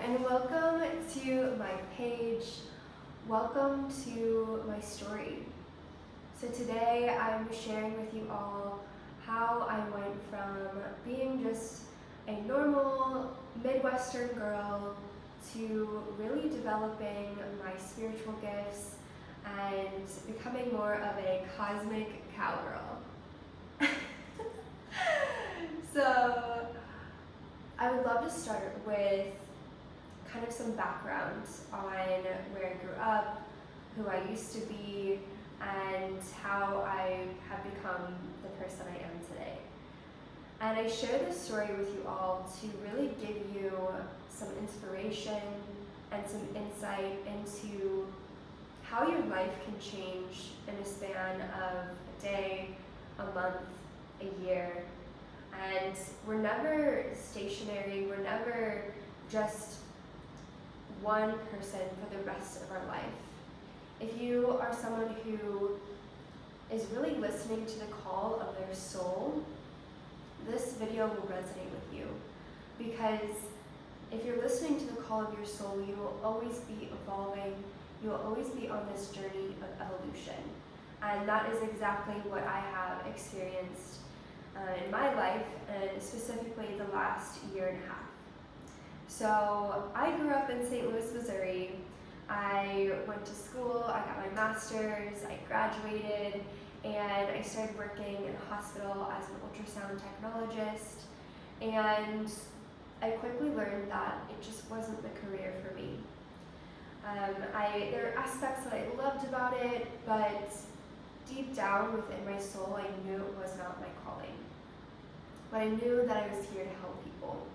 and welcome to my page. Welcome to my story. So today I'm sharing with you all how I went from being just a normal Midwestern girl to really developing my spiritual gifts and becoming more of a cosmic cowgirl. So I would love to start with kind of some background on where I grew up, who I used to be, and how I have become the person I am today. And I share this story with you all to really give you some inspiration and some insight into how your life can change in a span of a day, a month, a year. And we're never stationary, we're never just one person for the rest of our life. If you are someone who is really listening to the call of their soul, this video will resonate with you. Because if you're listening to the call of your soul, you will always be evolving, you will always be on this journey of evolution. And that is exactly what I have experienced in my life, and specifically the last year and a half. So I grew up in St. Louis, Missouri. I went to school, I got my master's, I graduated, and I started working in a hospital as an ultrasound technologist. And I quickly learned that it just wasn't the career for me. There are aspects that I loved about it, but deep down within my soul, I knew it was not my calling. But I knew that I was here to help people.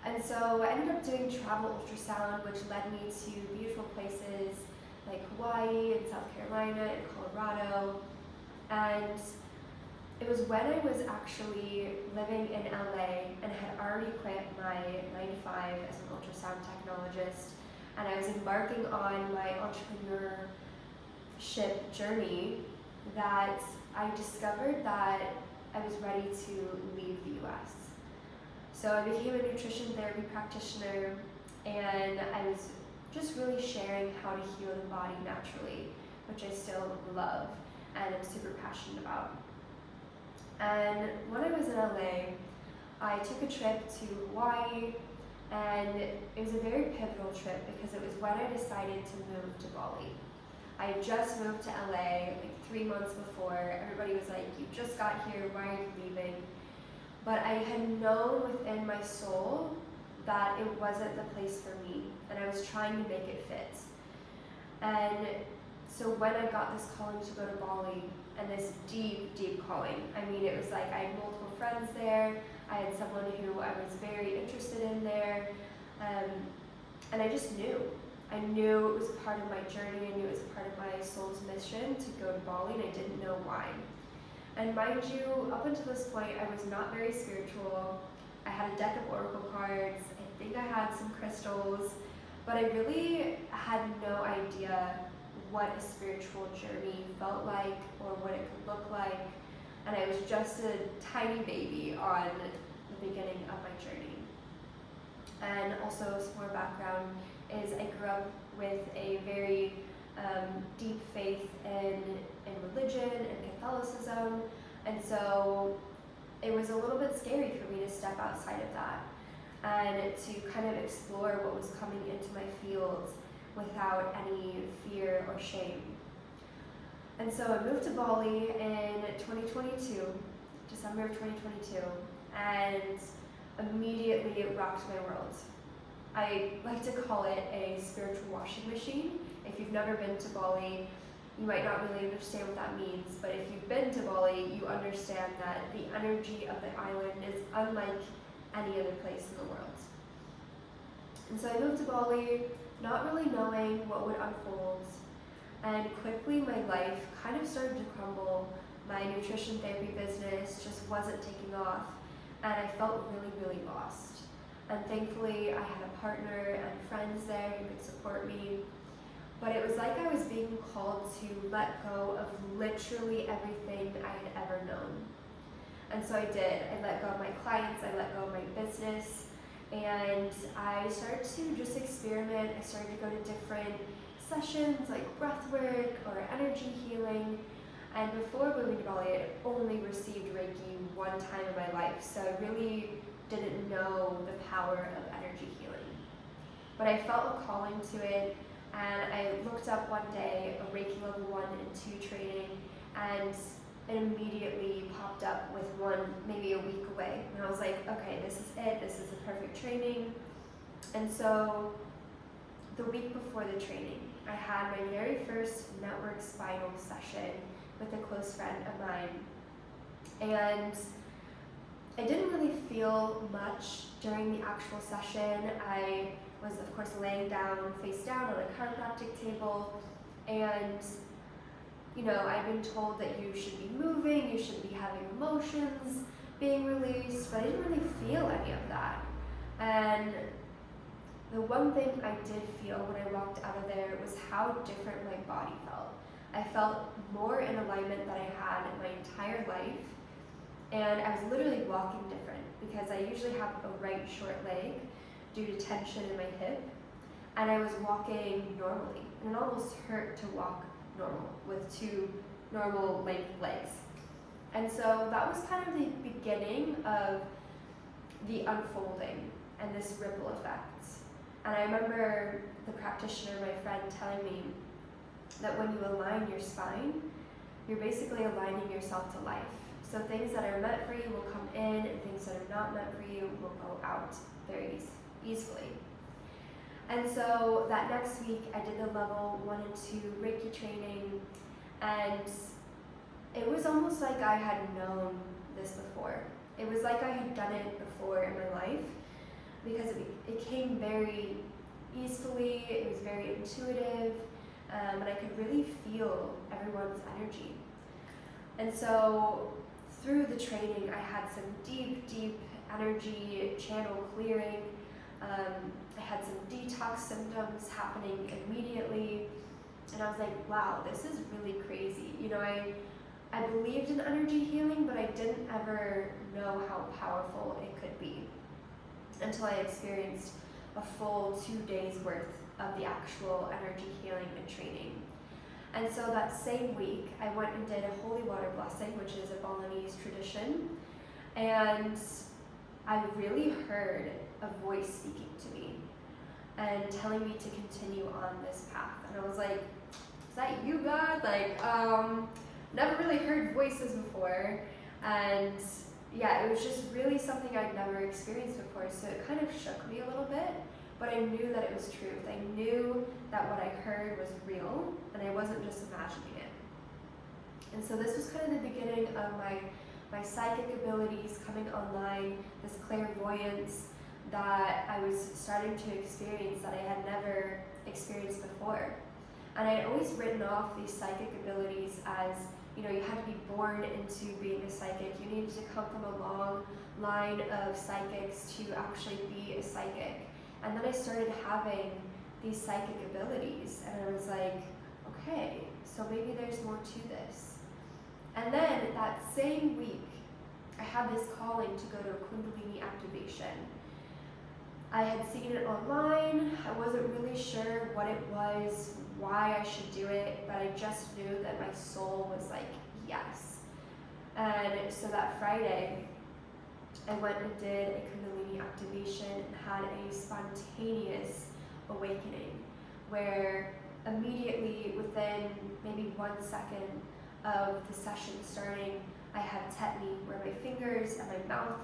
And so I ended up doing travel ultrasound, which led me to beautiful places like Hawaii and South Carolina and Colorado. And it was when I was actually living in LA and had already quit my 9 to 5 as an ultrasound technologist, and I was embarking on my entrepreneurship journey, that I discovered that I was ready to leave the US. So I became a nutrition therapy practitioner, and I was just really sharing how to heal the body naturally, which I still love and am super passionate about. And when I was in LA, I took a trip to Hawaii, and it was a very pivotal trip because it was when I decided to move to Bali. I had just moved to LA like 3 months before. Everybody was like, "You just got here, why are you leaving?" But I had known within my soul that it wasn't the place for me, and I was trying to make it fit. And so when I got this calling to go to Bali, and this deep, deep calling, I mean, it was like I had multiple friends there, I had someone who I was very interested in there, and I just knew. I knew it was part of my journey, I knew it was part of my soul's mission to go to Bali, and I didn't know why. And mind you, up until this point, I was not very spiritual. I had a deck of oracle cards, I think I had some crystals, but I really had no idea what a spiritual journey felt like or what it could look like. And I was just a tiny baby on the beginning of my journey. And also some more background is I grew up with a very deep faith in religion and Catholicism, and so it was a little bit scary for me to step outside of that and to kind of explore what was coming into my field without any fear or shame. And so I moved to Bali in 2022, December of 2022, and immediately it rocked my world. I like to call it a spiritual washing machine. If you've never been to Bali, you might not really understand what that means, but if you've been to Bali, you understand that the energy of the island is unlike any other place in the world. And so I moved to Bali, not really knowing what would unfold, and quickly my life kind of started to crumble. My nutrition therapy business just wasn't taking off, and I felt really, really lost. And thankfully, I had a partner and friends there who could support me. But it was like I was being called to let go of literally everything I had ever known. And so I did. I let go of my clients, I let go of my business, And I started to just experiment. I started to go to different sessions like breath work or energy healing. And before moving to Bali, I had only received Reiki one time in my life, so I really didn't know the power of energy healing. But I felt a calling to it, and I looked up one day a Reiki level 1 and 2 training, and it immediately popped up with one maybe a week away. And I was like, okay, this is it, this is the perfect training. And so the week before the training, I had my very first network spinal session with a close friend of mine. And I didn't really feel much during the actual session. I was, of course, laying down, face down on a chiropractic table, and I've been told that you should be moving, you should be having emotions being released, but I didn't really feel any of that. And the one thing I did feel when I walked out of there was how different my body felt. I felt more in alignment than I had in my entire life, and I was literally walking different because I usually have a right short leg due to tension in my hip, and I was walking normally, and it almost hurt to walk normal with 2 normal length legs. And so that was kind of the beginning of the unfolding and this ripple effect. And I remember the practitioner, my friend, telling me that when you align your spine, you're basically aligning yourself to life. So things that are meant for you will come in, and things that are not meant for you will go out very easily. And so that next week, I did the level 1 and 2 Reiki training, and it was almost like I had known this before. It was like I had done it before in my life, because it came very easily, it was very intuitive, and I could really feel everyone's energy. And so through the training, I had some deep energy channel clearing. I had some detox symptoms happening immediately, and I was like, wow, this is really crazy. I believed in energy healing, but I didn't ever know how powerful it could be until I experienced a full 2 days worth of the actual energy healing and training. And so that same week, I went and did a holy water blessing, which is a Balinese tradition, and I really heard a voice speaking to me and telling me to continue on this path. And I was like, is that you, God? Never really heard voices before, and yeah, it was just really something I'd never experienced before, so it kind of shook me a little bit, but I knew that it was truth. I knew that what I heard was real, and I wasn't just imagining it. And so this was kind of the beginning of my psychic abilities coming online, this clairvoyance that I was starting to experience that I had never experienced before. And I had always written off these psychic abilities as, you had to be born into being a psychic. You needed to come from a long line of psychics to actually be a psychic. And then I started having these psychic abilities, and I was like, okay, so maybe there's more to this. And then that same week, I had this calling to go to a kundalini activation. I had seen it online. I wasn't really sure what it was, why I should do it, but I just knew that my soul was like, yes. And so that Friday, I went and did a kundalini activation and had a spontaneous awakening where immediately within maybe 1 second of the session starting, I had tetany where my fingers and my mouth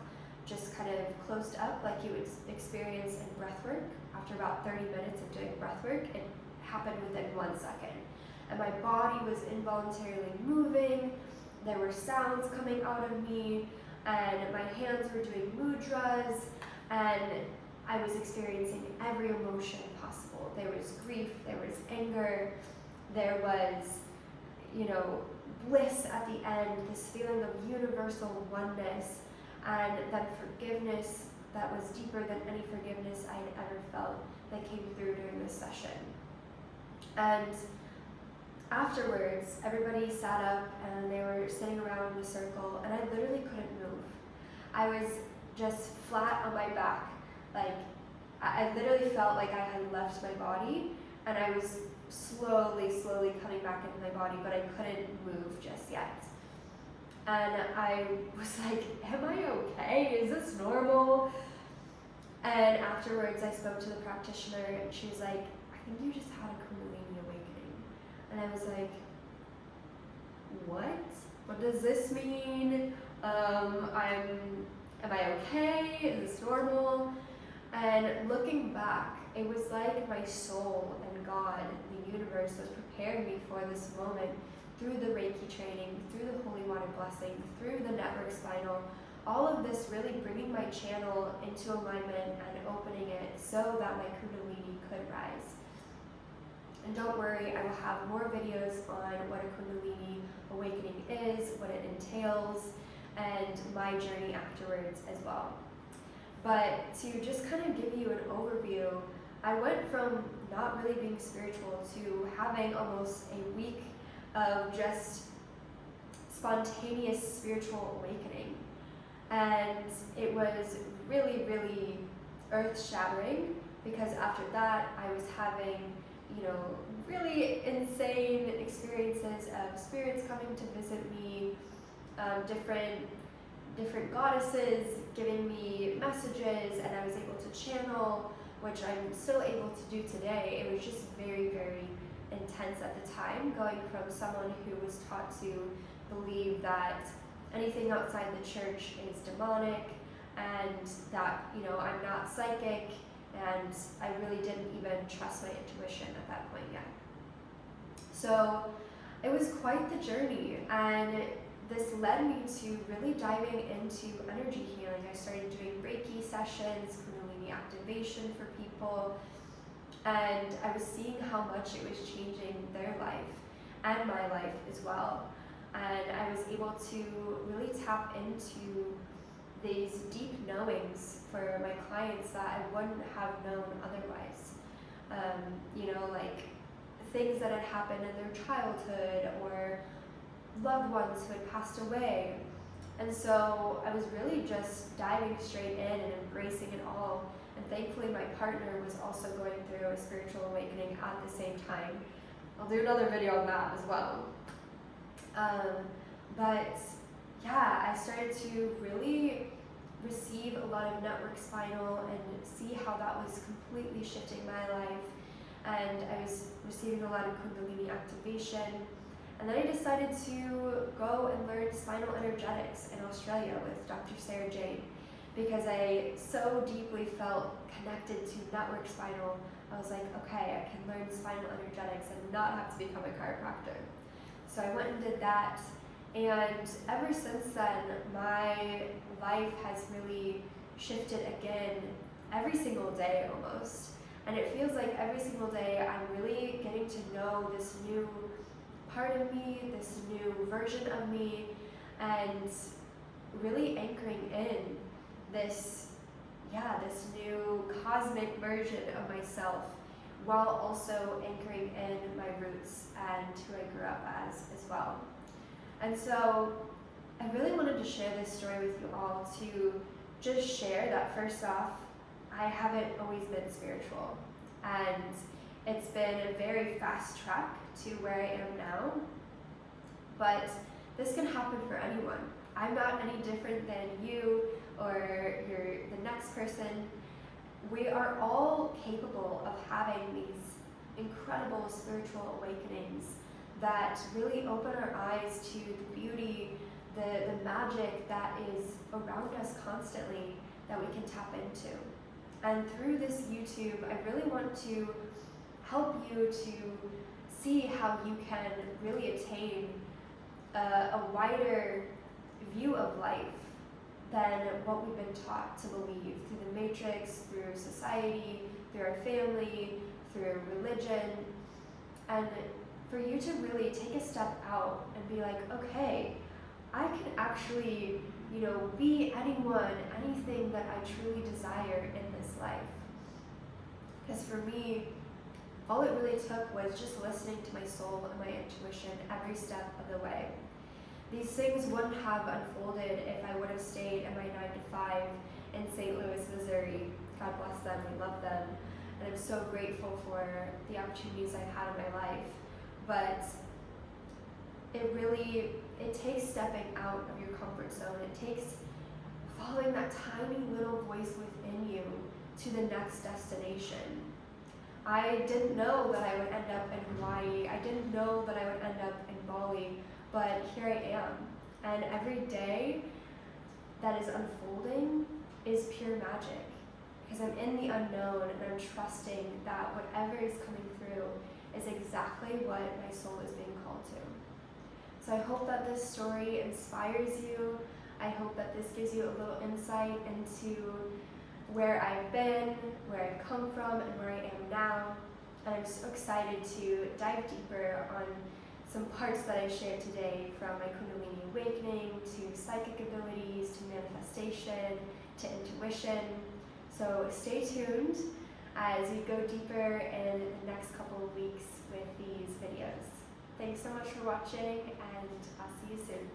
just kind of closed up like you would experience in breath work. After about 30 minutes of doing breath work, it happened within 1 second. And my body was involuntarily moving, there were sounds coming out of me, and my hands were doing mudras, and I was experiencing every emotion possible. There was grief, there was anger, there was, bliss at the end, this feeling of universal oneness, and then forgiveness that was deeper than any forgiveness I had ever felt that came through during this session. And afterwards, everybody sat up and they were sitting around in a circle, and I literally couldn't move. I was just flat on my back, Like, I literally felt like I had left my body, and I was slowly coming back into my body, but I couldn't move just yet. And I was like, am I okay? Is this normal? And afterwards I spoke to the practitioner, and she was like, I think you just had a kundalini awakening. And I was like, what? What does this mean? Am I okay? Is this normal? And looking back, it was like my soul and God, the universe, was preparing me for this moment through the Reiki training, through the holy water blessing, through the network spinal, all of this really bringing my channel into alignment and opening it so that my kundalini could rise. And don't worry, I will have more videos on what a kundalini awakening is, what it entails, and my journey afterwards as well. But to just kind of give you an overview, I went from not really being spiritual to having almost a week of just spontaneous spiritual awakening. And it was really earth-shattering, because after that I was having, really insane experiences of spirits coming to visit me, different goddesses giving me messages, and I was able to channel, which I'm still able to do today. It was just very intense at the time, going from someone who was taught to believe that anything outside the church is demonic, and that, I'm not psychic, and I really didn't even trust my intuition at that point yet. So it was quite the journey, and this led me to really diving into energy healing. I started doing Reiki sessions, kundalini activation for people, and I was seeing how much it was changing their life and my life as well. And I was able to really tap into these deep knowings for my clients that I wouldn't have known otherwise. Like things that had happened in their childhood, or loved ones who had passed away. And so I was really just diving straight in and embracing it all. And thankfully my partner was also going through a spiritual awakening at the same time. I'll do another video on that as well. But yeah, I started to really receive a lot of network spinal and see how that was completely shifting my life. And I was receiving a lot of kundalini activation. And then I decided to go and learn spinal energetics in Australia with Dr. Sarah Jane, because I so deeply felt connected to network spinal. I was like, okay, I can learn spinal energetics and not have to become a chiropractor. So I went and did that, and ever since then, my life has really shifted again every single day almost. And it feels like every single day I'm really getting to know this new part of me, this new version of me, and really anchoring in this new cosmic version of myself, while also anchoring in my roots and who I grew up as well. And so I really wanted to share this story with you all to just share that, first off, I haven't always been spiritual, and it's been a very fast track to where I am now, but this can happen for anyone. I'm not any different than you or the next person. We are all capable of having these incredible spiritual awakenings that really open our eyes to the beauty, the magic that is around us constantly, that we can tap into. And through this YouTube, I really want to help you to see how you can really attain a wider view of life than what we've been taught to believe through the matrix, through society, through our family, through religion. And for you to really take a step out and be like, okay, I can actually, be anyone, anything that I truly desire in this life. Because for me, all it really took was just listening to my soul and my intuition every step of the way. These things wouldn't have unfolded if I would have stayed at my 9 to 5 in St. Louis, Missouri. God bless them, we love them. And I'm so grateful for the opportunities I've had in my life. But it takes stepping out of your comfort zone. It takes following that tiny little voice within you to the next destination. I didn't know that I would end up in Hawaii. I didn't know that I would end up in Bali, but here I am. And every day that is unfolding is pure magic, because I'm in the unknown and I'm trusting that whatever is coming through is exactly what my soul is being called to. So I hope that this story inspires you. I hope that this gives you a little insight into where I've been, where I've come from, and where I am now. And I'm so excited to dive deeper on some parts that I shared today, from my kundalini awakening to psychic abilities to manifestation to intuition. So stay tuned as we go deeper in the next couple of weeks with these videos. Thanks so much for watching, and I'll see you soon.